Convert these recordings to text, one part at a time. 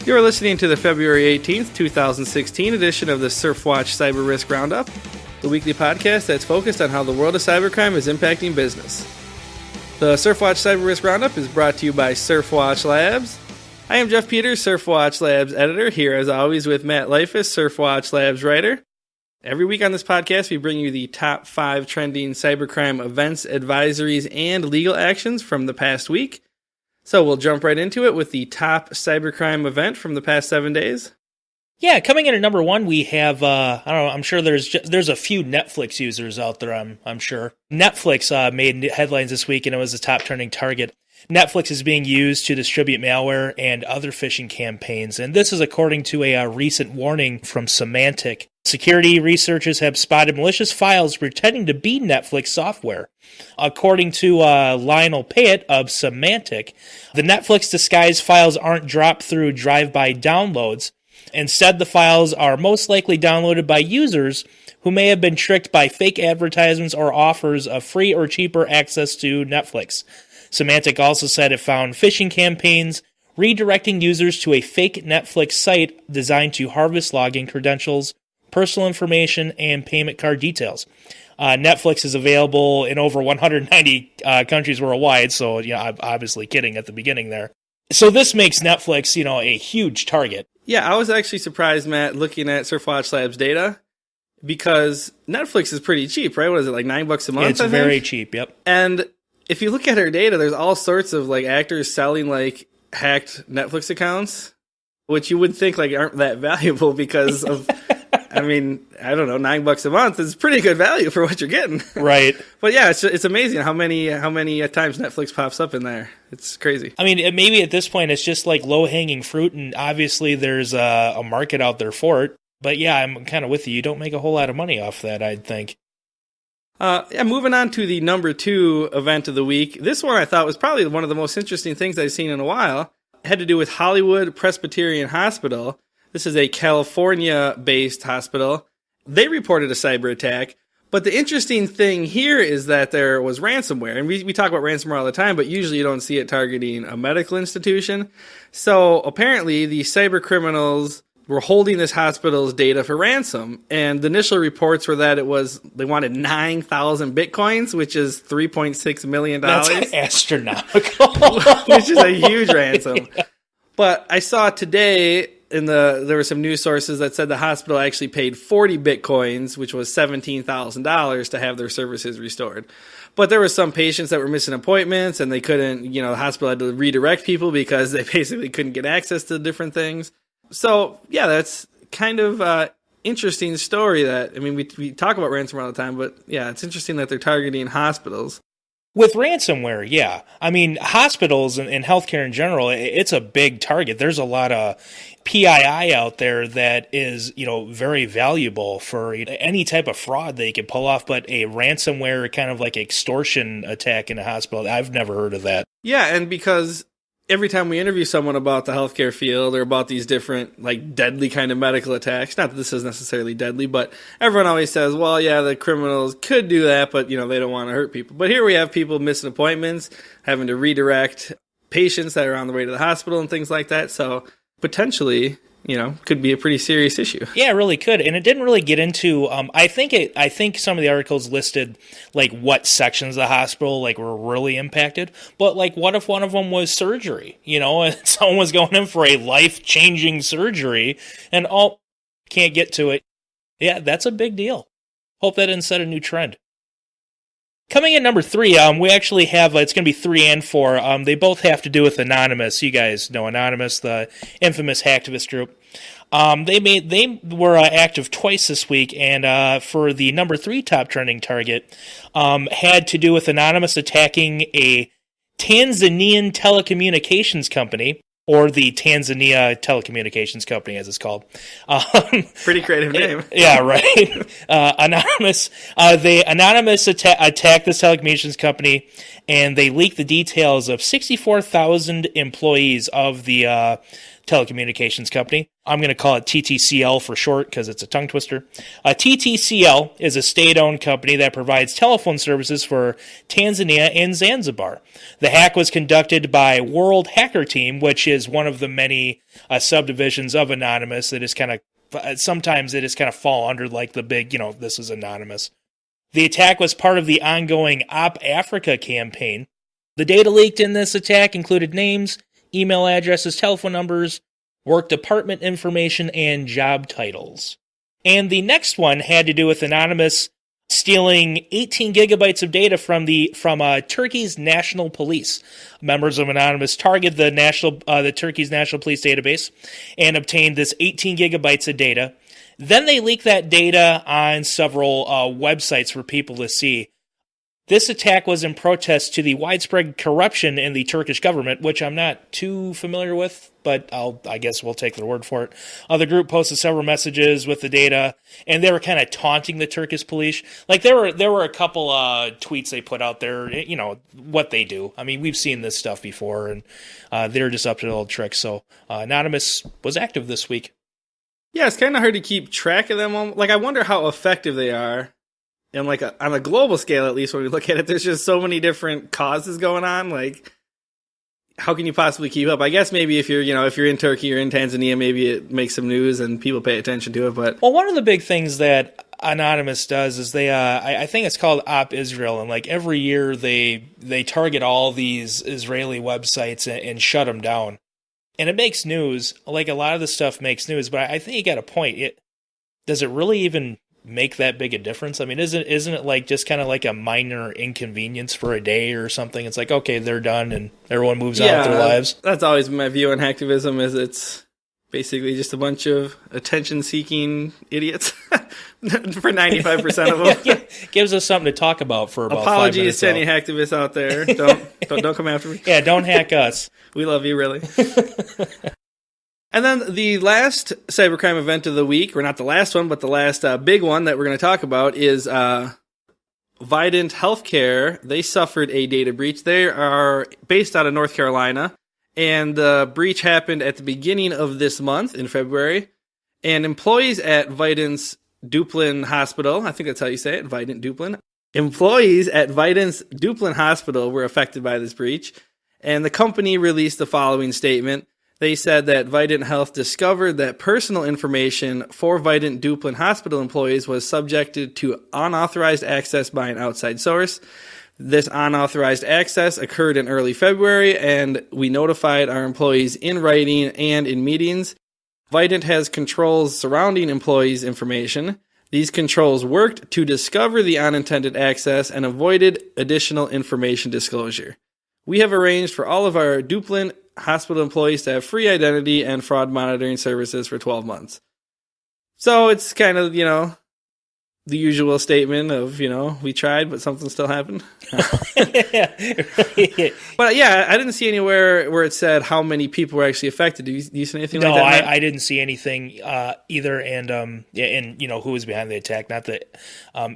You're listening to the February 18th, 2016 edition of the Surfwatch Cyber Risk Roundup, the weekly podcast that's focused on how the world of cybercrime is impacting business. The Surfwatch Cyber Risk Roundup is brought to you by Surfwatch Labs. I am Jeff Peters, Surfwatch Labs editor, here as always with Matt Leifus, Surfwatch Labs writer. Every week on this podcast, we bring you the top 5 trending cybercrime events, advisories, and legal actions from the past week. So we'll jump right into it with the top cybercrime event from the past 7 days. Yeah, coming in at number 1, we have, I'm sure there's a few Netflix users out there, I'm sure. Netflix made headlines this week, and it was a top trending target. Netflix is being used to distribute malware and other phishing campaigns, and this is according to a recent warning from Symantec. Security researchers have spotted malicious files pretending to be Netflix software. According to Lionel Payet of Symantec, the Netflix disguised files aren't dropped through drive-by downloads. Instead, the files are most likely downloaded by users who may have been tricked by fake advertisements or offers of free or cheaper access to Netflix. Symantec also said it found phishing campaigns redirecting users to a fake Netflix site designed to harvest login credentials, personal information, and payment card details. Netflix is available in over 190 countries worldwide, so I'm obviously kidding at the beginning there. So this makes Netflix, a huge target. Yeah, I was actually surprised, Matt, looking at Surfwatch Labs data, because Netflix is pretty cheap, right? What is it, like $9 a month? It's very cheap, yep. And if you look at our data, there's all sorts of actors selling hacked Netflix accounts, which you would think aren't that valuable because of, I don't know, $9 a month is pretty good value for what you're getting. Right. But yeah, it's amazing how many times Netflix pops up in there. It's crazy. Maybe at this point it's just low-hanging fruit, and obviously there's a market out there for it. But yeah, I'm kind of with you. You don't make a whole lot of money off that, I'd think. Moving on to the number 2 event of the week. This one I thought was probably one of the most interesting things I've seen in a while. It had to do with Hollywood Presbyterian Hospital. This is a California-based hospital. They reported a cyber attack. But the interesting thing here is that there was ransomware. And we talk about ransomware all the time, but usually you don't see it targeting a medical institution. So apparently the cyber criminals were holding this hospital's data for ransom. And the initial reports were that they wanted 9,000 Bitcoins, which is $3.6 million. That's astronomical. Which is a huge ransom. Yeah. But I saw today there were some news sources that said the hospital actually paid 40 Bitcoins, which was $17,000 to have their services restored. But there were some patients that were missing appointments and they couldn't, the hospital had to redirect people because they basically couldn't get access to different things. So, yeah, that's kind of interesting story that, we talk about ransomware all the time, but yeah, it's interesting that they're targeting hospitals. With ransomware, yeah. Hospitals and healthcare in general, it's a big target. There's a lot of PII out there that is, very valuable for any type of fraud they could pull off, but a ransomware kind of extortion attack in a hospital, I've never heard of that. Yeah, and because every time we interview someone about the healthcare field or about these different deadly kind of medical attacks, not that this is necessarily deadly, but everyone always says, well, yeah, the criminals could do that, but they don't want to hurt people. But here we have people missing appointments, having to redirect patients that are on the way to the hospital and things like that. So potentially, could be a pretty serious issue. Yeah, it really could. And it didn't really get into, I think some of the articles listed what sections of the hospital were really impacted. But what if one of them was surgery, and someone was going in for a life-changing surgery and can't get to it. Yeah, that's a big deal. Hope that didn't set a new trend. Coming in number 3, we actually have, it's going to be 3 and 4. They both have to do with Anonymous. You guys know Anonymous, the infamous hacktivist group. They were active twice this week, and for the number 3 top trending target, had to do with Anonymous attacking a Tanzanian telecommunications company, or the Tanzania Telecommunications Company, as it's called. Pretty creative name. Yeah, right. Anonymous. They attacked this telecommunications company, and they leaked the details of 64,000 employees of the telecommunications company. I'm going to call it TTCL for short because it's a tongue twister. TTCL is a state-owned company that provides telephone services for Tanzania and Zanzibar. The hack was conducted by World Hacker Team, which is one of the many subdivisions of Anonymous that is kind of, sometimes it is kind of fall under like the big, this is Anonymous. The attack was part of the ongoing Op Africa campaign. The data leaked in this attack included names, email addresses, telephone numbers, work department information, and job titles. And the next one had to do with Anonymous stealing 18 gigabytes of data from Turkey's national police. Members of Anonymous targeted the Turkey's national police database and obtained this 18 gigabytes of data. Then they leaked that data on several websites for people to see. This attack was in protest to the widespread corruption in the Turkish government, which I'm not too familiar with, but I guess we'll take their word for it. The group posted several messages with the data, and they were kind of taunting the Turkish police. Like there were a couple tweets they put out there, what they do. I mean, we've seen this stuff before, and they're just up to the old tricks. So Anonymous was active this week. Yeah, it's kind of hard to keep track of them all. Like, I wonder how effective they are. And like on a global scale, at least when we look at it, there's just so many different causes going on. Like, how can you possibly keep up? I guess maybe if you're in Turkey or in Tanzania, maybe it makes some news and people pay attention to it. But well, one of the big things that Anonymous does is they, I think it's called Op Israel, and like every year they target all these Israeli websites and shut them down, and it makes news. Like a lot of the stuff makes news, but I think you got a point. Does it really even make that big a difference? I mean, isn't it like just kind of like a minor inconvenience for a day or something? It's like, okay, they're done and everyone moves on with their lives. That's always my view on hacktivism, is it's basically just a bunch of attention-seeking idiots for 95% of them. Yeah. Gives us something to talk about for about 5 minutes. Apologies to any hacktivists out there. Don't come after me. Yeah, don't hack us. We love you, really. And then the last cybercrime event of the week, or not the last one, but the last big one that we're going to talk about is Vidant Healthcare. They suffered a data breach. They are based out of North Carolina, and the breach happened at the beginning of this month in February. And employees at Vidant's Duplin Hospital, I think that's how you say it, Vidant Duplin. Employees at Vidant's Duplin Hospital were affected by this breach, and the company released the following statement. They said that Vidant Health discovered that personal information for Vidant Duplin Hospital employees was subjected to unauthorized access by an outside source. This unauthorized access occurred in early February, and we notified our employees in writing and in meetings. Vidant has controls surrounding employees' information. These controls worked to discover the unintended access and avoided additional information disclosure. We have arranged for all of our Duplin hospital employees to have free identity and fraud monitoring services for 12 months. So it's kind of, the usual statement of, we tried, but something still happened. But yeah, I didn't see anywhere where it said how many people were actually affected. Do you see anything like that? No, I didn't see anything either. And who was behind the attack. Not that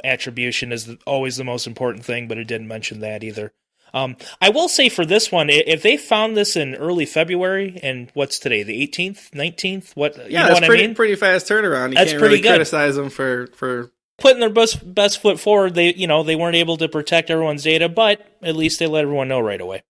attribution is always the most important thing, but it didn't mention that either. I will say for this one, if they found this in early February, and what's today, the 18th, 19th? That's pretty fast turnaround. You that's can't pretty really good. Criticize them for putting their best foot forward. They weren't able to protect everyone's data, but at least they let everyone know right away.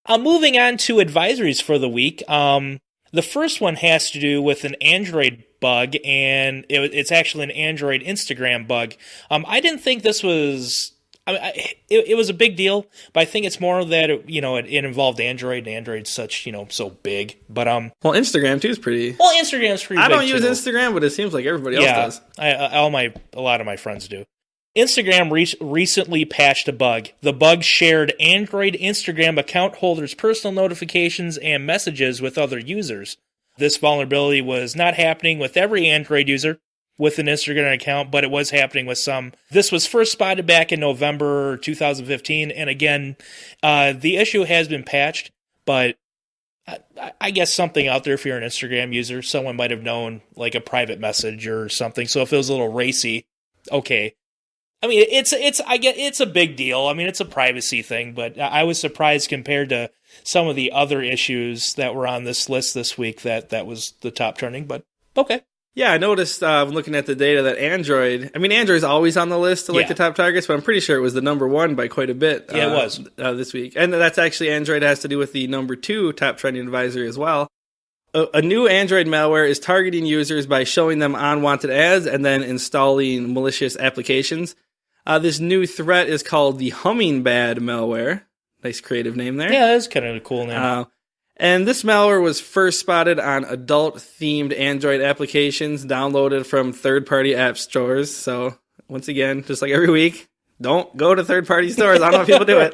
Moving on to advisories for the week. The first one has to do with an Android bug, and it's actually an Android Instagram bug. I didn't think this was... it was a big deal, but I think it's more that it involved Android, and Android's such so big. But well, Instagram too is pretty. Well, Instagram's pretty. I big don't use too. Instagram, but it seems like everybody else does. A lot of my friends do. Instagram recently patched a bug. The bug shared Android Instagram account holders' personal notifications and messages with other users. This vulnerability was not happening with every Android user with an Instagram account, but it was happening with some. This was first spotted back in November 2015, and again, the issue has been patched, but I guess something out there if you're an Instagram user, someone might have known like a private message or something, so if it was a little racy, okay. I mean, it's a big deal. I mean, it's a privacy thing, but I was surprised compared to some of the other issues that were on this list this week that was the top trending, but okay. Yeah, I noticed looking at the data that Android's always on the list of the top targets, but I'm pretty sure it was the number one by quite a bit. Yeah, it was. This week. And that's actually Android has to do with the number 2 top trending advisory as well. A new Android malware is targeting users by showing them unwanted ads and then installing malicious applications. This new threat is called the Hummingbird malware. Nice creative name there. Yeah, that's kind of a cool name. And this malware was first spotted on adult-themed Android applications downloaded from third-party app stores. So, once again, just like every week, don't go to third-party stores. I don't know if people do it.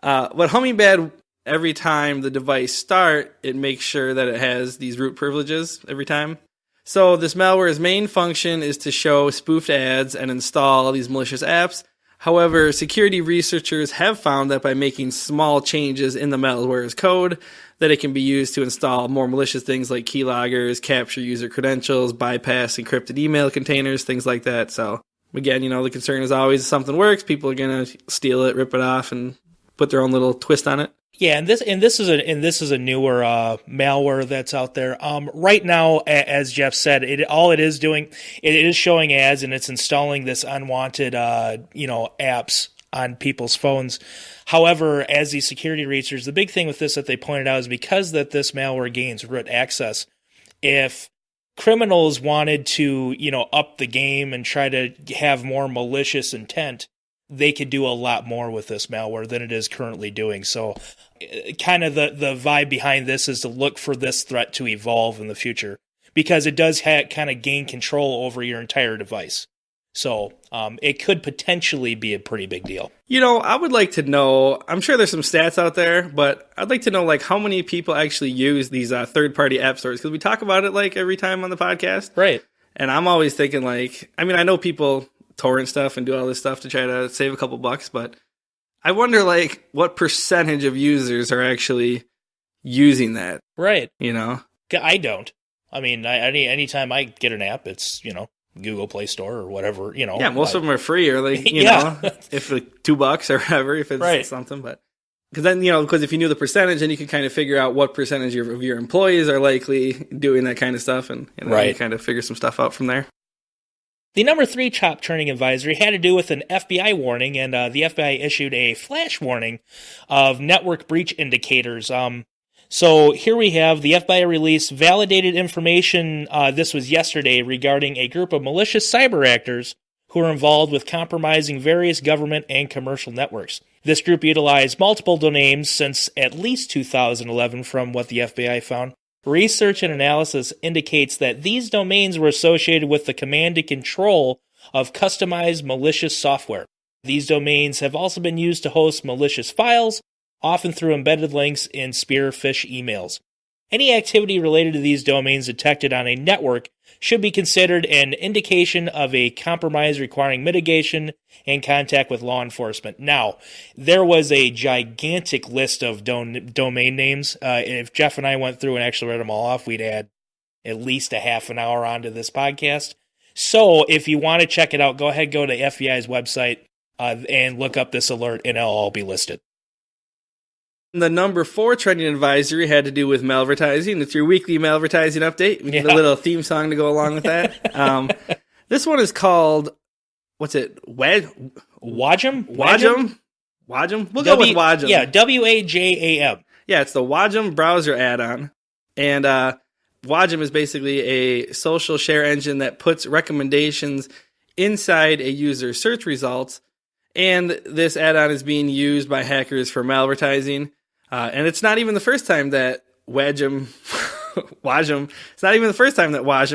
Right. But Hummingbird, every time the device starts, it makes sure that it has these root privileges every time. So this malware's main function is to show spoofed ads and install these malicious apps. However, security researchers have found that by making small changes in the malware's code, that it can be used to install more malicious things like keyloggers, capture user credentials, bypass encrypted email containers, things like that. So again, the concern is always if something works, people are going to steal it, rip it off, and put their own little twist on it. Yeah, and this is a newer malware that's out there. Right now, as Jeff said, it is showing ads and it's installing this unwanted apps on people's phones. However, as the security researchers, the big thing with this that they pointed out is because that this malware gains root access, if criminals wanted to up the game and try to have more malicious intent, they could do a lot more with this malware than it is currently doing. So kind of the vibe behind this is to look for this threat to evolve in the future because it does kind of gain control over your entire device. So it could potentially be a pretty big deal. I would like to know, I'm sure there's some stats out there, but I'd like to know how many people actually use these third-party app stores because we talk about it every time on the podcast. Right. And I'm always thinking I know people torrent stuff and do all this stuff to try to save a couple bucks, but I wonder what percentage of users are actually using that. Right. I don't. I mean, anytime I get an app, it's, Google Play Store or whatever, Yeah, most of them are free or if $2 or whatever, if it's something, but because then, because if you knew the percentage, then you could kind of figure out what percentage of your employees are likely doing that kind of stuff and you kind of figure some stuff out from there. The number 3 top turning advisory had to do with an FBI warning, and the FBI issued a flash warning of network breach indicators. So here we have the FBI released validated information, this was yesterday, regarding a group of malicious cyber actors who are involved with compromising various government and commercial networks. This group utilized multiple domains since at least 2011 from what the FBI found. Research and analysis indicates that these domains were associated with the command and control of customized malicious software. These domains have also been used to host malicious files, often through embedded links in spearfish emails. Any activity related to these domains detected on a network should be considered an indication of a compromise requiring mitigation and contact with law enforcement. Now, there was a gigantic list of domain names. If Jeff and I went through and actually read them all off, we'd add at least a half an hour onto this podcast. So if you want to check it out, go to FBI's website and look up this alert, and it'll all be listed. The number 4 trending advisory had to do with malvertising. It's your weekly malvertising update. We need a little theme song to go along with that. This one is called, what's it? Wajam? Wajam? We'll go with Wajam. Yeah, Wajam. Yeah, it's the Wajam browser add-on. And Wajam is basically a social share engine that puts recommendations inside a user's search results. And this add-on is being used by hackers for malvertising. And it's not even the first time that Wajam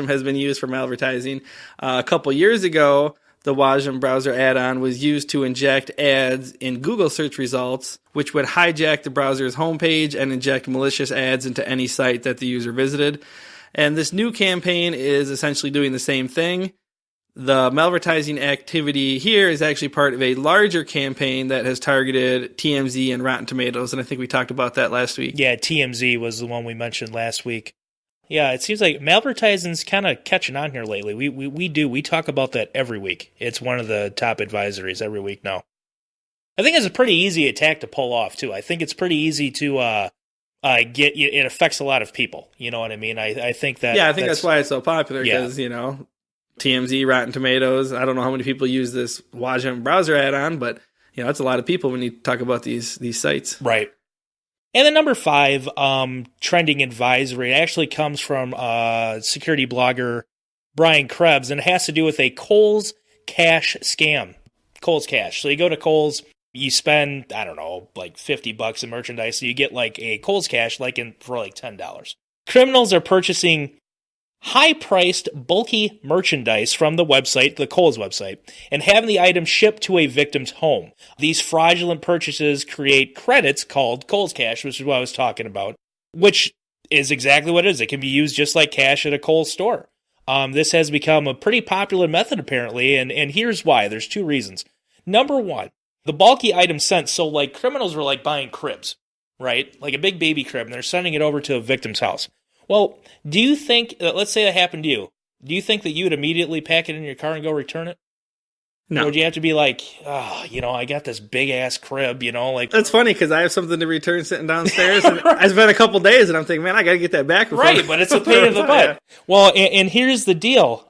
has been used for malvertising. A couple years ago, the Wajam browser add-on was used to inject ads in Google search results, which would hijack the browser's homepage and inject malicious ads into any site that the user visited. And this new campaign is essentially doing the same thing. The malvertising activity here is actually part of a larger campaign that has targeted TMZ and Rotten Tomatoes, and I think we talked about that last week. Yeah, TMZ was the one we mentioned last week. Yeah, it seems like malvertising's kind of catching on here lately. We talk about that every week. It's one of the top advisories every week now. I think it's a pretty easy attack to pull off too. I think it's pretty easy to get. It affects a lot of people. You know what I mean? I think that. Yeah, I think that's why it's so popular because TMZ, Rotten Tomatoes. I don't know how many people use this Wajim browser add-on, but it's a lot of people when you talk about these sites. Right. And then number 5, trending advisory. It actually comes from security blogger Brian Krebs, and it has to do with a Kohl's Cash scam. Kohl's Cash. So you go to Kohl's, you spend, I don't know, like $50 in merchandise, so you get like a Kohl's Cash for like $10. Criminals are purchasing high-priced, bulky merchandise from the website, the Kohl's website, and having the item shipped to a victim's home. These fraudulent purchases create credits called Kohl's Cash, which is what I was talking about, which is exactly what it is. It can be used just like cash at a Kohl's store. This has become a pretty popular method, apparently, and here's why. There's 2 reasons. Number 1, the bulky item sent, so like criminals were like buying cribs, right? Like a big baby crib, and they're sending it over to a victim's house. Well, do you think, let's say that happened to you, do you think that you would immediately pack it in your car and go return it? No. Or would you have to be like, I got this big-ass crib, like... That's funny, because I have something to return sitting downstairs, and it's been a couple days, and I'm thinking, man, I got to get that back. Right, but it's a pain in the butt. Yeah. Well, and here's the deal.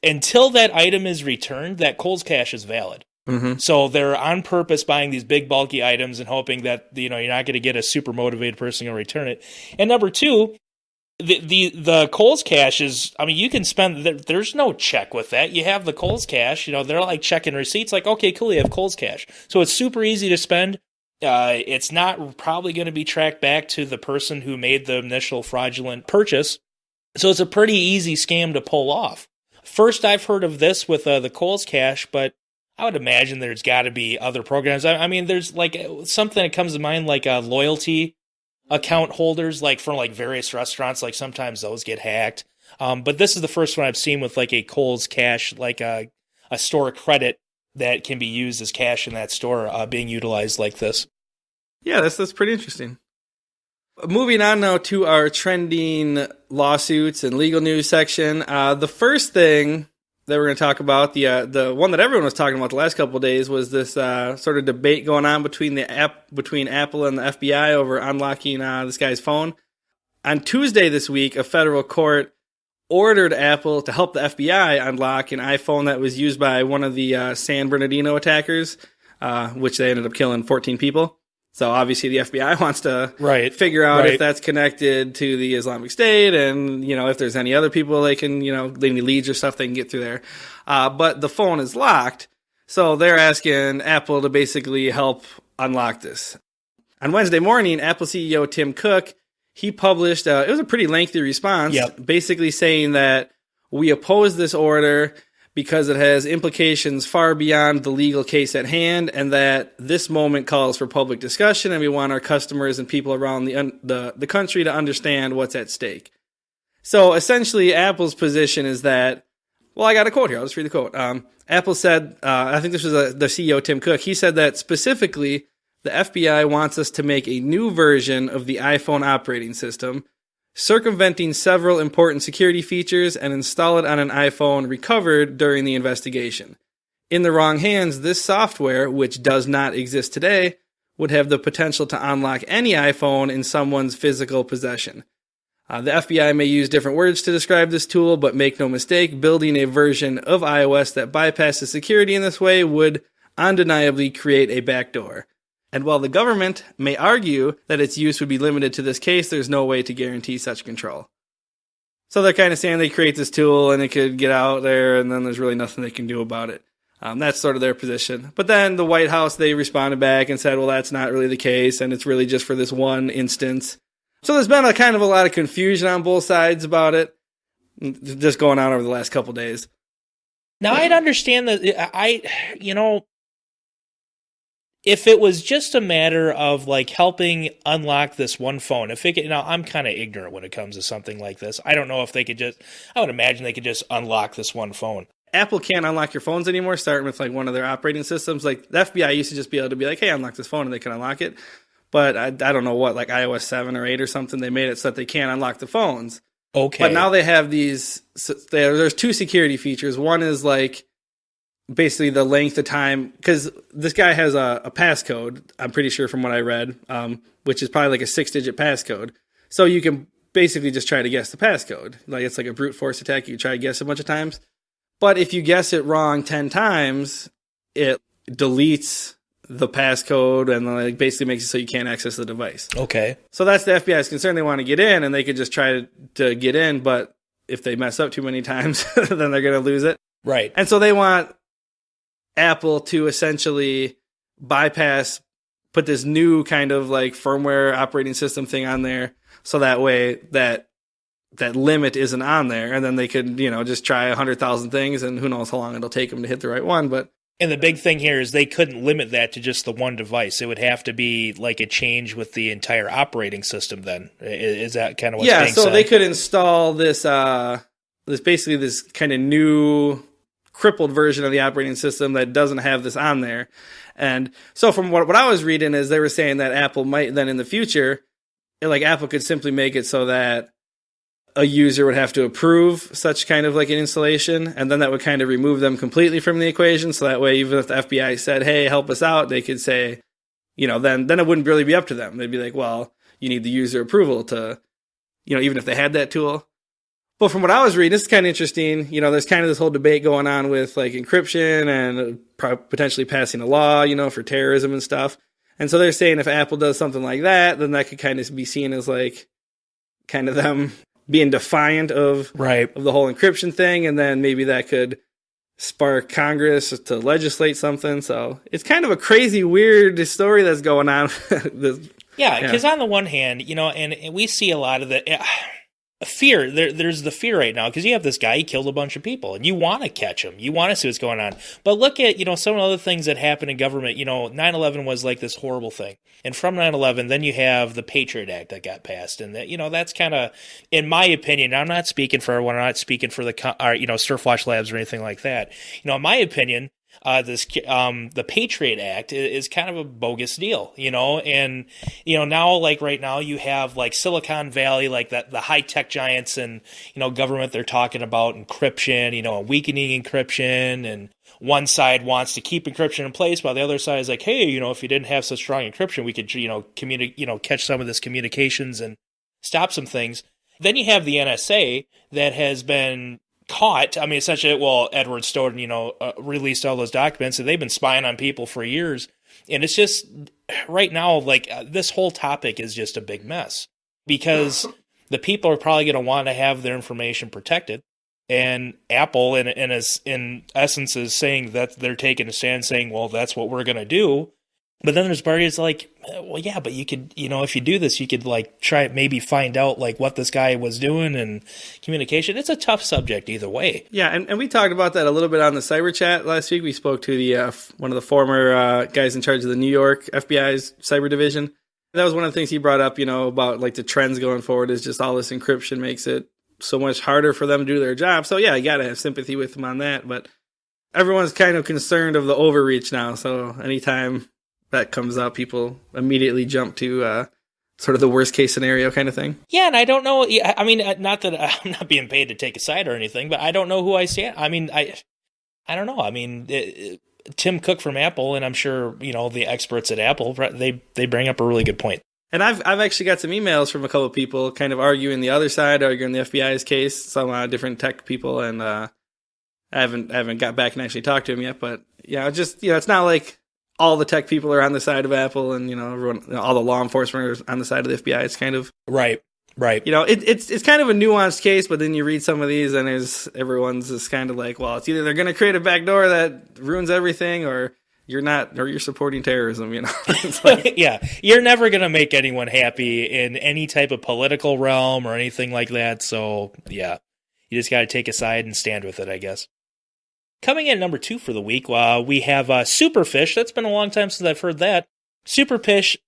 Until that item is returned, that Kohl's Cash is valid. Mm-hmm. So they're on purpose buying these big, bulky items and hoping that, you're not going to get a super motivated person to return it. And number 2... The Kohl's Cash is, you can spend, there's no check with that. You have the Kohl's Cash, they're like checking receipts, like, okay, cool, you have Kohl's Cash. So it's super easy to spend. It's not probably going to be tracked back to the person who made the initial fraudulent purchase. So it's a pretty easy scam to pull off. First, I've heard of this with the Kohl's Cash, but I would imagine there's got to be other programs. There's like something that comes to mind, like a loyalty account holders, like from like various restaurants, like sometimes those get hacked. But this is the first one I've seen with like a Kohl's Cash, like a store credit that can be used as cash in that store being utilized like this. Yeah, that's pretty interesting. Moving on now to our trending lawsuits and legal news section. The first thing that we're going to talk about, the one that everyone was talking about the last couple of days, was this sort of debate going on between Apple and the FBI over unlocking this guy's phone. On Tuesday this week, a federal court ordered Apple to help the FBI unlock an iPhone that was used by one of the San Bernardino attackers, which they ended up killing 14 people. So obviously the FBI wants to figure out if that's connected to the Islamic State, and if there's any other people they can any leads or stuff they can get through there. But the phone is locked, so they're asking Apple to basically help unlock this. On Wednesday morning, Apple CEO Tim Cook, he published it was a pretty lengthy response, basically saying that we oppose this order because it has implications far beyond the legal case at hand, and that this moment calls for public discussion, and we want our customers and people around the country to understand what's at stake. So essentially, Apple's position is that, well, I got a quote here. I'll just read the quote. Apple said, I think this was the CEO, Tim Cook, he said that specifically, the FBI wants us to make a new version of the iPhone operating system, circumventing several important security features, and install it on an iPhone recovered during the investigation. In the wrong hands, this software, which does not exist today, would have the potential to unlock any iPhone in someone's physical possession. The FBI may use different words to describe this tool, but make no mistake, building a version of iOS that bypasses security in this way would undeniably create a backdoor. And while the government may argue that its use would be limited to this case, there's no way to guarantee such control. So they're kind of saying they create this tool and it could get out there, and then there's really nothing they can do about it. That's sort of their position. But then the White House, they responded back and said, well, that's not really the case, and it's really just for this one instance. So there's been a lot of confusion on both sides about it, just going on over the last couple days. Now, I'd understand that if it was just a matter of like helping unlock this one phone, I'm kind of ignorant when it comes to something like this. I don't know if I would imagine they could just unlock this one phone. Apple can't unlock your phones anymore, starting with like one of their operating systems. Like the FBI used to just be able to be like, hey, unlock this phone, and they can unlock it. But I don't know what, like iOS 7 or 8 or something, they made it so that they can't unlock the phones. Okay. But now they have these, there's two security features. One is like basically the length of time, because this guy has a passcode, I'm pretty sure from what I read, which is probably like a 6-digit passcode. So you can basically just try to guess the passcode. Like it's like a brute force attack. You try to guess a bunch of times. But if you guess it wrong 10 times, it deletes the passcode and like basically makes it so you can't access the device. Okay. So that's the FBI's concern. They want to get in and they could just try to get in, but if they mess up too many times, then they're going to lose it. Right. And so they want Apple to essentially bypass, put this new kind of like firmware operating system thing on there. So that way that limit isn't on there. And then they could, just try 100,000 things and who knows how long it'll take them to hit the right one. But and the big thing here is they couldn't limit that to just the one device. It would have to be like a change with the entire operating system then. Is that kind of what's being said? Yeah, so they could install this basically this kind of new crippled version of the operating system that doesn't have this on there. And so from what I was reading is they were saying that Apple might then in the future, like Apple could simply make it so that a user would have to approve such kind of like an installation, and then that would kind of remove them completely from the equation. So that way, even if the FBI said, hey, help us out, they could say, then it wouldn't really be up to them. They'd be like, well, you need the user approval to, even if they had that tool. But from what I was reading, this is kind of interesting. There's kind of this whole debate going on with like encryption and potentially passing a law, for terrorism and stuff. And so they're saying if Apple does something like that, then that could kind of be seen as like kind of them being defiant of the whole encryption thing, and then maybe that could spark Congress to legislate something. So it's kind of a crazy, weird story that's going on. Yeah, because on the one hand, and we see a lot of the fear. There's the fear right now because you have this guy, he killed a bunch of people, and you want to catch him. You want to see what's going on. But look at, some of the other things that happen in government. 9/11 was like this horrible thing. And from 9/11, then you have the Patriot Act that got passed. And that, that's kind of, in my opinion, I'm not speaking for everyone. I'm not speaking for the Surfwatch Labs or anything like that. In my opinion, the Patriot Act is kind of a bogus deal, and now like right now you have like Silicon Valley, like the high tech giants and government, they're talking about encryption, weakening encryption, and one side wants to keep encryption in place while the other side is like, hey, if you didn't have such strong encryption, we could catch some of this communications and stop some things. Then you have the NSA that has been caught. I mean, essentially, Edward Snowden, released all those documents, and they've been spying on people for years. And it's just, right now, like, this whole topic is just a big mess. Because the people are probably going to want to have their information protected. And Apple, in essence, is saying that they're taking a stand saying, well, that's what we're going to do. But then there's parties like, well, yeah, but you could, if you do this, you could like try maybe find out like what this guy was doing and communication. It's a tough subject either way. Yeah, and we talked about that a little bit on the cyber chat last week. We spoke to the one of the former guys in charge of the New York FBI's cyber division. That was one of the things he brought up, about like the trends going forward is just all this encryption makes it so much harder for them to do their job. So yeah, you got to have sympathy with them on that. But everyone's kind of concerned of the overreach now. So anytime that comes up, people immediately jump to sort of the worst case scenario kind of thing. Yeah, and I don't know. I mean, not that I'm not being paid to take a side or anything, but I don't know who I stand. I mean, I don't know. I mean, Tim Cook from Apple, and I'm sure the experts at Apple, they bring up a really good point. And I've actually got some emails from a couple of people kind of arguing the other side, arguing the FBI's case, some different tech people, and I haven't got back and actually talked to them yet. But yeah, just it's not like all the tech people are on the side of Apple, and everyone, all the law enforcement are on the side of the FBI. It's kind of right. It's kind of a nuanced case, but then you read some of these, and everyone's just kind of like, well, it's either they're going to create a backdoor that ruins everything, or you're not, or you're supporting terrorism. It's like, yeah, you're never going to make anyone happy in any type of political realm or anything like that. So yeah, you just got to take a side and stand with it, I guess. Coming in at number 2 for the week, we have Superfish. That's been a long time since I've heard that. Superfish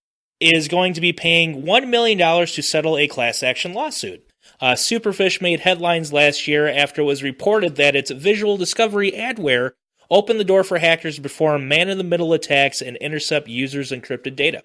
is going to be paying $1 million to settle a class action lawsuit. Superfish made headlines last year after it was reported that its visual discovery adware opened the door for hackers to perform man-in-the-middle attacks and intercept users' encrypted data.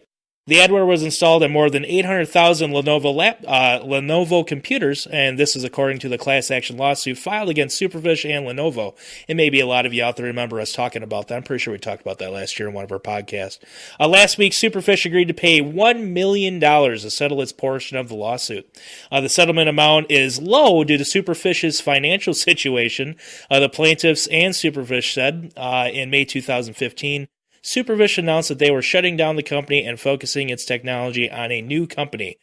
The adware was installed in more than 800,000 Lenovo computers, and this is according to the class action lawsuit filed against Superfish and Lenovo. And maybe a lot of you out there remember us talking about that. I'm pretty sure we talked about that last year in one of our podcasts. Last week, Superfish agreed to pay $1 million to settle its portion of the lawsuit. The settlement amount is low due to Superfish's financial situation, the plaintiffs and Superfish said in May 2015. Superfish announced that they were shutting down the company and focusing its technology on a new company.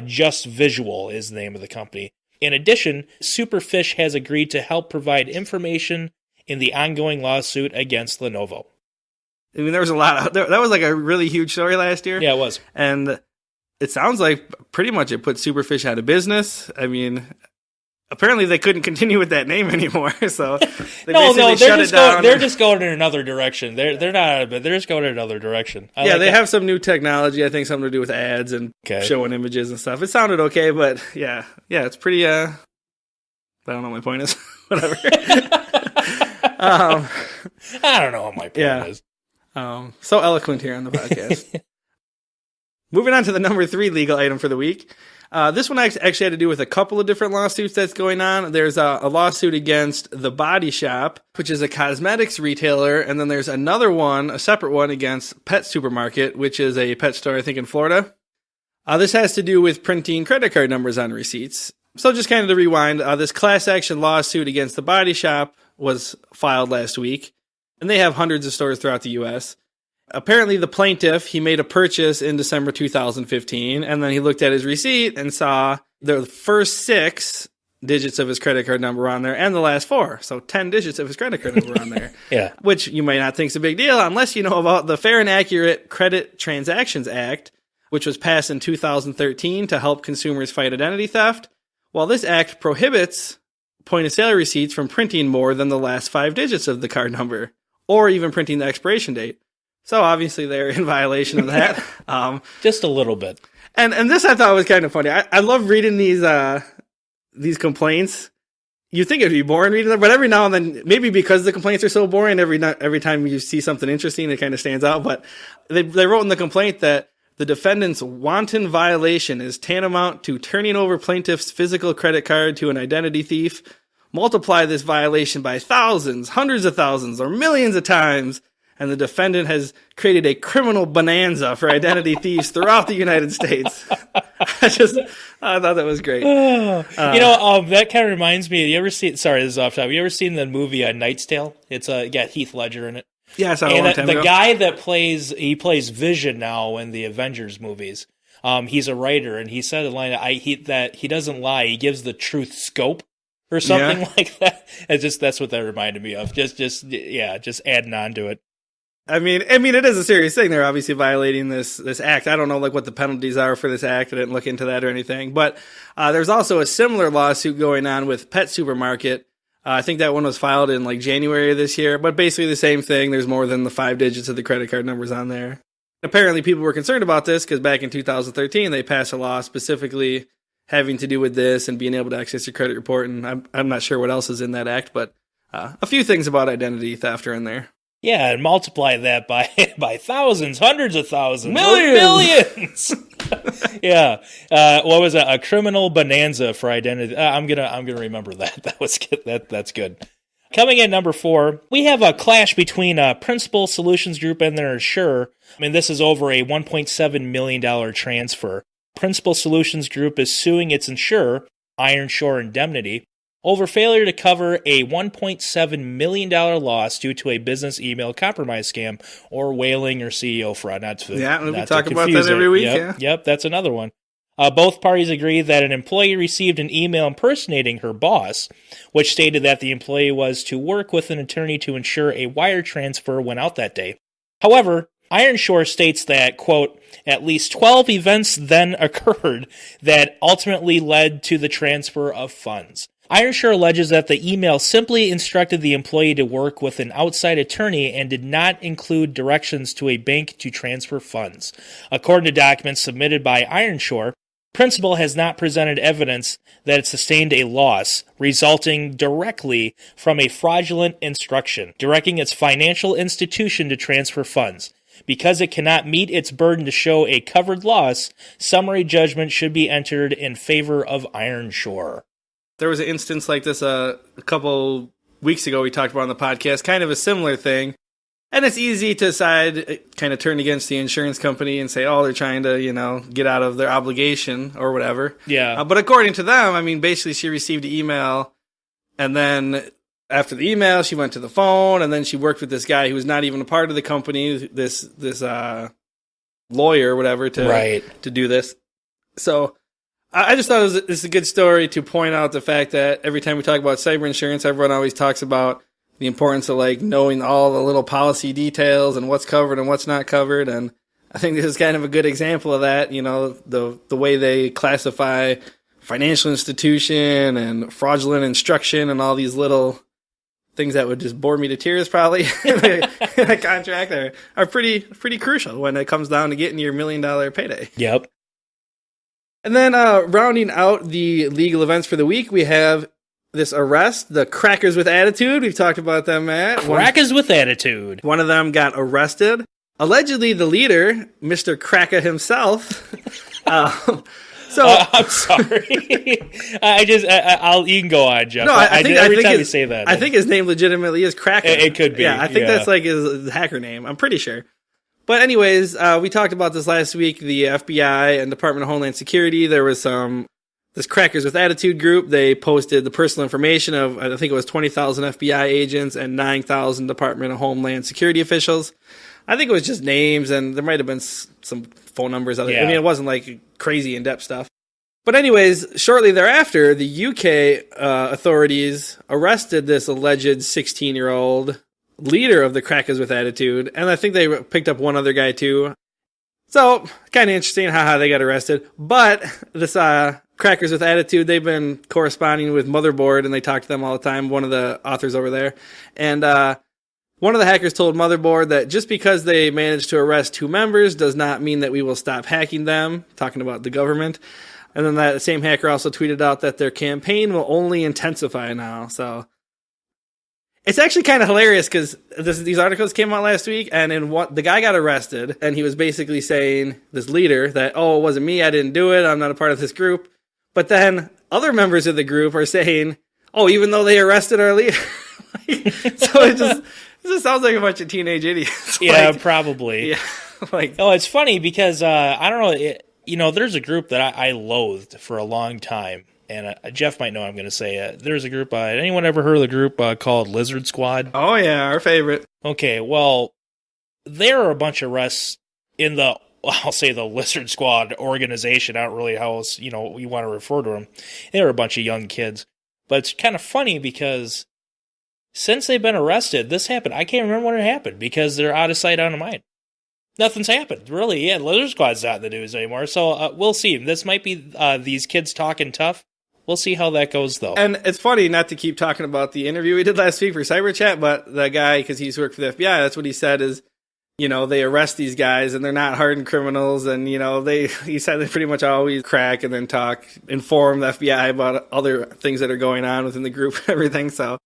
Just Visual is the name of the company. In addition, Superfish has agreed to help provide information in the ongoing lawsuit against Lenovo. I mean, there was a lot. That was like a really huge story last year. Yeah, it was. And it sounds like pretty much it put Superfish out of business. I mean, apparently they couldn't continue with that name anymore, so they shut it down. They're just going in another direction. They're not out of it. They're just going in another direction. They have some new technology. I think something to do with ads and showing images and stuff. It sounded okay, but yeah, it's pretty. I don't know what my point is. Whatever. I don't know what my point is. So eloquent here on the podcast. Moving on to the number 3 legal item for the week. This one actually had to do with a couple of different lawsuits that's going on. There's a lawsuit against The Body Shop, which is a cosmetics retailer, and then there's another one, a separate one, against Pet Supermarket, which is a pet store, I think, in Florida. This has to do with printing credit card numbers on receipts. So just kind of to rewind, this class action lawsuit against The Body Shop was filed last week, and they have hundreds of stores throughout the U.S., Apparently, the plaintiff, he made a purchase in December 2015, and then he looked at his receipt and saw the first 6 digits of his credit card number on there and the last 4. So 10 digits of his credit card number on there. Yeah. Which you might not think is a big deal unless you know about the Fair and Accurate Credit Transactions Act, which was passed in 2013 to help consumers fight identity theft. Well, this act prohibits point-of-sale receipts from printing more than the last 5 digits of the card number, or even printing the expiration date. So obviously they're in violation of that. Just a little bit. And this I thought was kind of funny. I love reading these complaints. You think it'd be boring reading them, but every now and then, maybe because the complaints are so boring, every time you see something interesting, it kind of stands out. But they wrote in the complaint that the defendant's wanton violation is tantamount to turning over plaintiff's physical credit card to an identity thief. Multiply this violation by thousands, hundreds of thousands, or millions of times, and the defendant has created a criminal bonanza for identity thieves throughout the United States. I thought that was great. That kind of reminds me. You ever seen? Sorry, this is off topic. You ever seen the movie Knight's Tale? It's got Heath Ledger in it. Yeah, I saw it a long time ago. The guy that plays Vision now in the Avengers movies. He's a writer, and he said a line that he doesn't lie. He gives the truth scope or something like that. That's what that reminded me of. Just adding on to it. I mean, it is a serious thing. They're obviously violating this act. I don't know what the penalties are for this act. I didn't look into that or anything. But there's also a similar lawsuit going on with Pet Supermarket. I think that one was filed in January of this year. But basically the same thing. There's more than the 5 digits of the credit card numbers on there. Apparently people were concerned about this because back in 2013 they passed a law specifically having to do with this and being able to access your credit report. And I'm not sure what else is in that act, but a few things about identity theft are in there. Yeah, and multiply that by thousands, hundreds of thousands, millions. Yeah, what was it? A criminal bonanza for identity. I'm gonna remember that. That was good. That's good. Coming in number 4, we have a clash between Principal Solutions Group and their insurer. I mean, this is over a $1.7 million transfer. Principal Solutions Group is suing its insurer, Iron Shore Indemnity, over failure to cover a $1.7 million loss due to a business email compromise scam or whaling or CEO fraud. We talk about that every week. Yep, that's another one. Both parties agree that an employee received an email impersonating her boss, which stated that the employee was to work with an attorney to ensure a wire transfer went out that day. However, Ironshore states that, quote, at least 12 events then occurred that ultimately led to the transfer of funds. Ironshore alleges that the email simply instructed the employee to work with an outside attorney and did not include directions to a bank to transfer funds. According to documents submitted by Ironshore, Principal has not presented evidence that it sustained a loss resulting directly from a fraudulent instruction directing its financial institution to transfer funds. Because it cannot meet its burden to show a covered loss, summary judgment should be entered in favor of Ironshore. There was an instance like this a couple weeks ago we talked about on the podcast, kind of a similar thing. And it's easy to decide, kind of turn against the insurance company and say, oh, they're trying to, get out of their obligation or whatever. Yeah. But according to them, basically she received an email, and then after the email, she went to the phone, and then she worked with this guy who was not even a part of the company, this lawyer or whatever, to do this. So I just thought this is a good story to point out the fact that every time we talk about cyber insurance, everyone always talks about the importance of knowing all the little policy details and what's covered and what's not covered. And I think this is kind of a good example of that. The way they classify financial institution and fraudulent instruction and all these little things that would just bore me to tears probably in a contract are pretty crucial when it comes down to getting your $1 million payday. Yep. And then rounding out the legal events for the week, we have this arrest, the Crackers with Attitude. We've talked about them, Matt. Crackers with Attitude. One of them got arrested. Allegedly, the leader, Mr. Cracker himself. I'm sorry. You can go on, Jeff. No, I think every time you say that, I think his name legitimately is Cracker. It could be. Yeah, I think that's his hacker name. I'm pretty sure. But anyways, we talked about this last week. The FBI and Department of Homeland Security, there was this Crackers with Attitude group. They posted the personal information of, I think it was 20,000 FBI agents and 9,000 Department of Homeland Security officials. I think it was just names, and there might have been some phone numbers. It wasn't crazy in-depth stuff. But anyways, shortly thereafter, the UK authorities arrested this alleged 16-year-old leader of the Crackers with Attitude, and I think they picked up one other guy too. So, kind of interesting how they got arrested. But this Crackers with Attitude, they've been corresponding with Motherboard, and they talk to them all the time, one of the authors over there. And one of the hackers told Motherboard that just because they managed to arrest 2 members does not mean that we will stop hacking them, talking about the government. And then that same hacker also tweeted out that their campaign will only intensify now. So it's actually kind of hilarious because these articles came out last week, and the guy got arrested, and he was basically saying, this leader, that, oh, it wasn't me, I didn't do it, I'm not a part of this group. But then other members of the group are saying, oh, even though they arrested our leader. So it just sounds like a bunch of teenage idiots. Yeah, probably. Yeah. It's funny because, I don't know, there's a group that I loathed for a long time. And Jeff might know what I'm going to say. There's a group, anyone ever heard of the group called Lizard Squad? Oh, yeah, our favorite. Okay, well, there are a bunch of arrests in the Lizard Squad organization. I don't really how else, you want to refer to them. There are a bunch of young kids. But it's kind of funny because since they've been arrested, this happened. I can't remember when it happened because they're out of sight, out of mind. Nothing's happened, really. Yeah, Lizard Squad's not in the news anymore. So we'll see. This might be these kids talking tough. We'll see how that goes, though. And it's funny not to keep talking about the interview we did last week for Cyber Chat, but the guy, because he's worked for the FBI, that's what he said is, they arrest these guys and they're not hardened criminals. And, he said they pretty much always crack and then inform the FBI about other things that are going on within the group and everything. So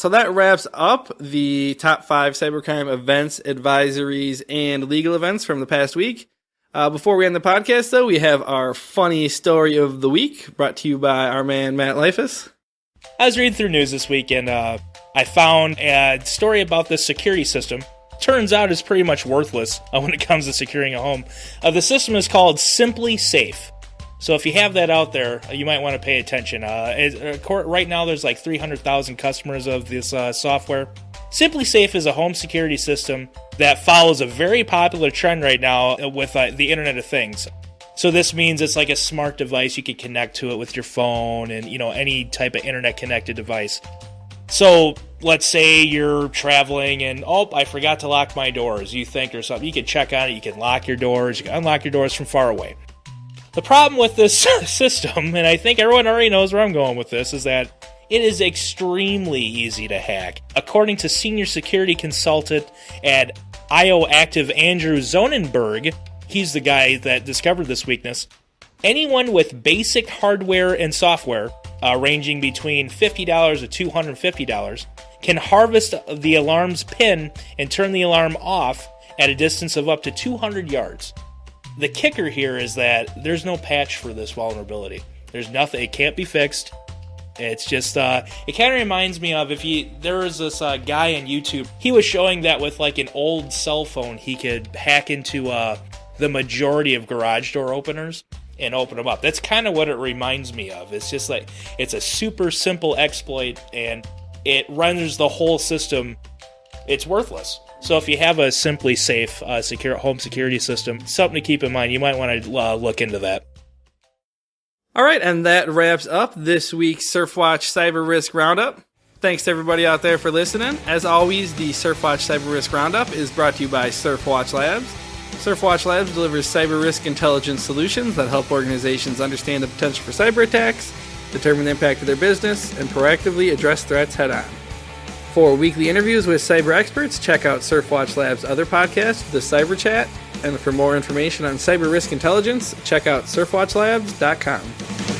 that wraps up the top 5 cybercrime events, advisories, and legal events from the past week. Before we end the podcast, though, we have our funny story of the week, brought to you by our man, Matt Leifus. I was reading through news this week, and I found a story about this security system. Turns out it's pretty much worthless when it comes to securing a home. The system is called Simply Safe. So if you have that out there, you might want to pay attention. Right now, there's 300,000 customers of this software. Simply Safe is a home security system that follows a very popular trend right now with the Internet of Things. So this means it's like a smart device. You can connect to it with your phone and, any type of internet-connected device. So let's say you're traveling and, I forgot to lock my doors, you think, or something. You can check on it. You can lock your doors. You can unlock your doors from far away. The problem with this system, and I think everyone already knows where I'm going with this, is that it is extremely easy to hack. According to senior security consultant at IOActive Andrew Zonenberg, he's the guy that discovered this weakness, anyone with basic hardware and software, ranging between $50 to $250, can harvest the alarm's PIN and turn the alarm off at a distance of up to 200 yards. The kicker here is that there's no patch for this vulnerability. There's nothing, it can't be fixed. It's just, it kind of reminds me of there was this guy on YouTube, he was showing that with like an old cell phone, he could hack into the majority of garage door openers and open them up. That's kind of what it reminds me of. It's just like, it's a super simple exploit and it renders the whole system, it's worthless. So if you have a simply safe, secure home security system, something to keep in mind, you might want to look into that. All right, and that wraps up this week's Surfwatch Cyber Risk Roundup. Thanks to everybody out there for listening. As always, the Surfwatch Cyber Risk Roundup is brought to you by Surfwatch Labs. Surfwatch Labs delivers cyber risk intelligence solutions that help organizations understand the potential for cyber attacks, determine the impact of their business, and proactively address threats head-on. For weekly interviews with cyber experts, check out Surfwatch Labs' other podcast, The Cyber Chat. And for more information on cyber risk intelligence, check out surfwatchlabs.com.